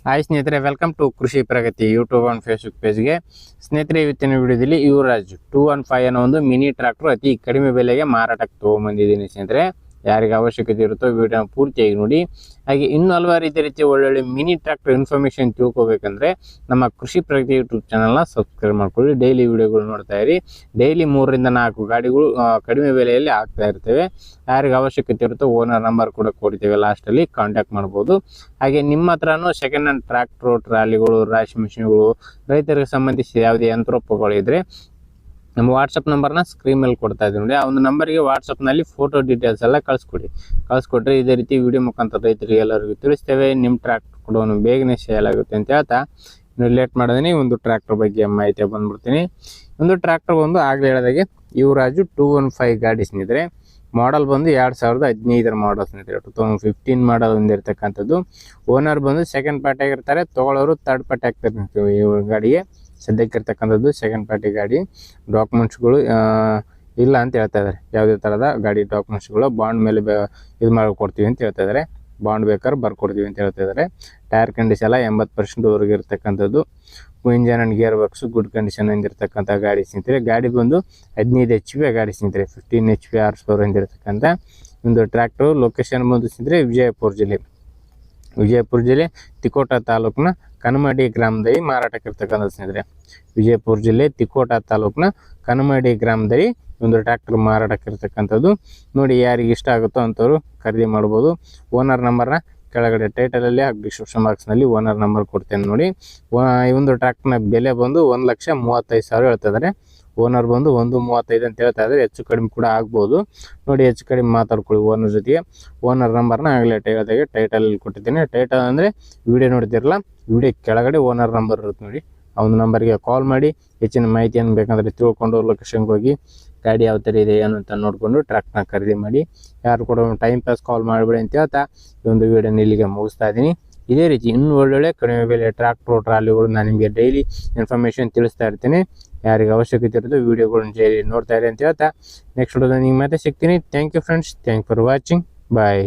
Hi ಸ್ನೇಹಿತರೆ, welcome to ಕೃಷಿ ಪ್ರಗತಿ YouTube and Facebook ಪೇಜ್ಗೆ. ಸ್ನೇಹಿತರೆ, ಇವತ್ತಿನ ವಿಡಿಯೋದಲ್ಲಿ ಯುವರಾಜ್ 215 ಅನ್ನೋ ಒಂದು ಮಿನಿ ಟ್ರಾಕ್ಟರ್ ಅತಿ ಕಡಿಮೆ ಬೆಲೆಗೆ ಮಾರಾಟಕ್ಕೆ ತೊಗೊಂಬಂದಿದ್ದೀನಿ. ಸ್ನೇಹಿತರೆ, ಯಾರಿಗೆ ಅವಶ್ಯಕತೆ ಇರುತ್ತೋ ವಿಡಿಯೋನ ಪೂರ್ತಿಯಾಗಿ ನೋಡಿ. ಹಾಗೆ ಇನ್ನೂ ಹಲವಾರು ರೀತಿಯ ಒಳ್ಳೊಳ್ಳೆ ಮಿನಿ ಟ್ರಾಕ್ಟರ್ ಇನ್ಫಾರ್ಮೇಷನ್ ತಿಳ್ಕೊಬೇಕಂದ್ರೆ ನಮ್ಮ ಕೃಷಿ ಪ್ರಗತಿ ಯೂಟ್ಯೂಬ್ ಚಾನಲ್ನ ಸಬ್ಸ್ಕ್ರೈಬ್ ಮಾಡ್ಕೊಳ್ಳಿ. ಡೈಲಿ ವಿಡಿಯೋಗಳು ನೋಡ್ತಾ ಇರಿ. ಡೈಲಿ 3 ರಿಂದ 4 ಗಾಡಿಗಳು ಕಡಿಮೆ ಬೆಲೆಯಲ್ಲಿ ಆಗ್ತಾ ಇರ್ತವೆ. ಯಾರಿಗೆ ಅವಶ್ಯಕತೆ ಇರುತ್ತೋ ಓನರ್ ನಂಬರ್ ಕೂಡ ಕೊಡ್ತೇವೆ, ಲಾಸ್ಟಲ್ಲಿ ಕಾಂಟ್ಯಾಕ್ಟ್ ಮಾಡ್ಬೋದು. ಹಾಗೆ ನಿಮ್ಮ ಹತ್ರನೂ ಸೆಕೆಂಡ್ ಹ್ಯಾಂಡ್ ಟ್ರಾಕ್ಟರ್, ಟ್ರಾಲಿಗಳು, ರಾಶಿ ಮಿಷಿನ್ಗಳು, ರೈತರಿಗೆ ಸಂಬಂಧಿಸಿದ ಯಾವುದೇ ಯಂತ್ರೋಪಕರಗಳಿದ್ರೆ ನಮ್ಮ ವಾಟ್ಸಪ್ ನಂಬರ್ನ ಸ್ಕ್ರೀನ್ ಮೇಲೆ ಕೊಡ್ತಾ ಇದ್ದೀವಿ ನೋಡಿ. ಆ ಒಂದು ನಂಬರ್ಗೆ ವಾಟ್ಸಪ್ನಲ್ಲಿ ಫೋಟೋ ಡೀಟೇಲ್ಸ್ ಎಲ್ಲ ಕಳಿಸ್ಕೊಟ್ರೆ ಇದೇ ರೀತಿ ವಿಡಿಯೋ ಮುಖಾಂತರ ರೈತರಿಗೆ ಎಲ್ಲರಿಗೂ ತಿಳಿಸ್ತೇವೆ. ನಿಮ್ಮ ಟ್ರ್ಯಾಕ್ಟರ್ ಕೂಡ ಬೇಗನೆ ಸೇಲ್ ಆಗುತ್ತೆ ಅಂತ ಹೇಳ್ತಾ ಇನ್ನು ಲೇಟ್ ಮಾಡಿದೀನಿ. ಒಂದು ಟ್ರ್ಯಾಕ್ಟರ್ ಬಗ್ಗೆ ಮಾಹಿತಿ ಬಂದ್ಬಿಡ್ತೀನಿ. ಒಂದು ಟ್ರ್ಯಾಕ್ಟರ್ ಬಂದು ಆಗಲೇ ಹೇಳಿದಾಗೆ ಯುವರಾಜು 215 ಗಾಡಿ ಸ್ನೇಹಿತರೆ. ಮಾಡಲ್ ಬಂದು 2015 ಮಾಡಲ್ ಸ್ನೇಹಿತರೆ. 2015 ಮಾಡಲ್ ಹೊಂದಿರತಕ್ಕಂಥದ್ದು. ಓನರ್ ಬಂದು ಸೆಕೆಂಡ್ ಪಾರ್ಟಿ ಆಗಿರ್ತಾರೆ, ತೊಗೊಳ್ಳೋರು ಥರ್ಡ್ ಪಾರ್ಟಿ ಆಗ್ತಿರ್ತೀವಿ. ಈ ಗಾಡಿಗೆ ಸದ್ಯಕ್ಕೆ ಇರ್ತಕ್ಕಂಥದ್ದು ಸೆಕೆಂಡ್ ಪಾರ್ಟಿ ಗಾಡಿ. ಡಾಕ್ಯುಮೆಂಟ್ಸ್ಗಳು ಇಲ್ಲ ಅಂತ ಹೇಳ್ತಾ ಇದ್ದಾರೆ. ಯಾವುದೇ ಥರದ ಗಾಡಿ ಡಾಕ್ಯುಮೆಂಟ್ಸ್ಗಳು ಬಾಂಡ್ ಮೇಲೆ ಇದು ಮಾಡಿಕೊಡ್ತೀವಿ ಅಂತ ಹೇಳ್ತಾ ಇದ್ದಾರೆ. ಬಾಂಡ್ ಬೇಕಾದ್ರೆ ಬರ್ಕೊಡ್ತೀವಿ ಅಂತ ಹೇಳ್ತಾ ಇದ್ದಾರೆ. ಟೈರ್ ಕಂಡೀಷನ್ ಎಲ್ಲ 80% ಇರ್ತಕ್ಕಂಥದ್ದು. Engine and gear box good condition ಹೊಂದಿರತಕ್ಕಂಥ ಗಾಡಿ ಸ್ನೇಹಿತರೆ. ಗಾಡಿ ಬಂದು 15 HP ಗಾಡಿ ಸ್ನೇಹಿತರೆ. 15 HP horsepower ಹೊಂದಿರತಕ್ಕಂಥ ಒಂದು ಟ್ರ್ಯಾಕ್ಟರ್. ಲೊಕೇಶನ್ ಬಂದು ಸ್ನೇಹಿತರೆ ವಿಜಯಪುರ ಜಿಲ್ಲೆ ತಿಕೋಟ ತಾಲೂಕಿನ ಕನಮಡಿ ಗ್ರಾಮದಲ್ಲಿ ಮಾರಾಟಕ್ಕೆ ಇರ್ತಕ್ಕಂಥ ಸ್ನೇಹಿತರೆ. ವಿಜಯಪುರ ಜಿಲ್ಲೆ ತಿಕೋಟ ತಾಲೂಕಿನ ಕನಮಡಿ ಗ್ರಾಮದಲ್ಲಿ ಒಂದು ಟ್ರ್ಯಾಕ್ಟರ್ ಮಾರಾಟಕ್ಕೆ ಇರ್ತಕ್ಕಂಥದ್ದು. ನೋಡಿ, ಯಾರಿಗೆ ಇಷ್ಟ ಆಗುತ್ತೋ ಅಂಥವ್ರು ಖರೀದಿ ಮಾಡ್ಬೋದು. ಓನರ್ ನಂಬರ್ನ ಕೆಳಗಡೆ ಟೈಟಲಲ್ಲಿ ಹಾಗೂ ಡಿಸ್ಕ್ರಿಪ್ಷನ್ ಬಾಕ್ಸ್ನಲ್ಲಿ ಓನರ್ ನಂಬರ್ ಕೊಡ್ತೇನೆ ನೋಡಿ. ಈ ಒಂದು ಟ್ರ್ಯಾಕ್ಟರ್ನ ಬೆಲೆ ಬಂದು 1,35,000 ಹೇಳ್ತಿದ್ದಾರೆ. ಓನರ್ ಬಂದು 1,35,000 ಅಂತ ಹೇಳ್ತಾ ಇದ್ದಾರೆ. ಹೆಚ್ಚು ಕಡಿಮೆ ಕೂಡ ಆಗ್ಬೋದು. ನೋಡಿ, ಹೆಚ್ಚು ಕಡಿಮೆ ಮಾತಾಡ್ಕೊಳ್ಳಿ ಓನರ್ ಜೊತೆಗೆ. ಓನರ್ ನಂಬರ್ನ ಆಗಲೇ ಹೇಳಿದಾಗೆ ಟೈಟಲಲ್ಲಿ ಕೊಟ್ಟಿದ್ದೀನಿ. ಟೈಟಲ್ ಅಂದರೆ ವಿಡಿಯೋ ನೋಡ್ತಿರಲ್ಲ, ವಿಡಿಯೋ ಕೆಳಗಡೆ ಓನರ್ ನಂಬರ್ ಇರುತ್ತೆ ನೋಡಿ. ಆ ಒಂದು ನಂಬರ್ಗೆ ಕಾಲ್ ಮಾಡಿ ಹೆಚ್ಚಿನ ಮಾಹಿತಿಯನ್ನು ಬೇಕಂದರೆ ತಿಳ್ಕೊಂಡು ಲೊಕೇಶನ್ಗೆ ಹೋಗಿ ಗಾಡಿ ಯಾವ ಥರ ಇದೆ ಏನು ಅಂತ ನೋಡಿಕೊಂಡು ಟ್ರ್ಯಾಕ್ಟರ್ನ ಖರೀದಿ ಮಾಡಿ. ಯಾರು ಕೂಡ ಟೈಮ್ ಪಾಸ್ ಕಾಲ್ ಮಾಡಿಬಿಡಿ ಅಂತ ಹೇಳ್ತಾ ಈ ಒಂದು ವಿಡಿಯೋನ ಇಲ್ಲಿಗೆ ಮುಗಿಸ್ತಾ ಇದ್ದೀನಿ. ಇದೇ ರೀತಿ ಇನ್ನೂ ಒಳ್ಳೊಳ್ಳೆ ಕಡಿಮೆ ಬೆಲೆ ಟ್ರ್ಯಾಕ್ಟರ್, ಟ್ರಾಲಿಗಳು ನಾನು ನಿಮಗೆ ಡೈಲಿ ಇನ್ಫಾರ್ಮೇಷನ್ ತಿಳಿಸ್ತಾ ಇರ್ತೀನಿ. ಯಾರಿಗೆ ಅವಶ್ಯಕತೆ ಇರೋದು ವಿಡಿಯೋಗಳನ್ನ ಡೈಲಿ ನೋಡ್ತಾ ಇರಿ ಅಂತ ಹೇಳ್ತಾ ನೆಕ್ಸ್ಟ್ ವಿಡಿಯೋದಲ್ಲಿ ನಿಮಗೆ ಮತ್ತೆ ಸಿಗ್ತೀನಿ. Thank you friends. Thank for watching. Bye.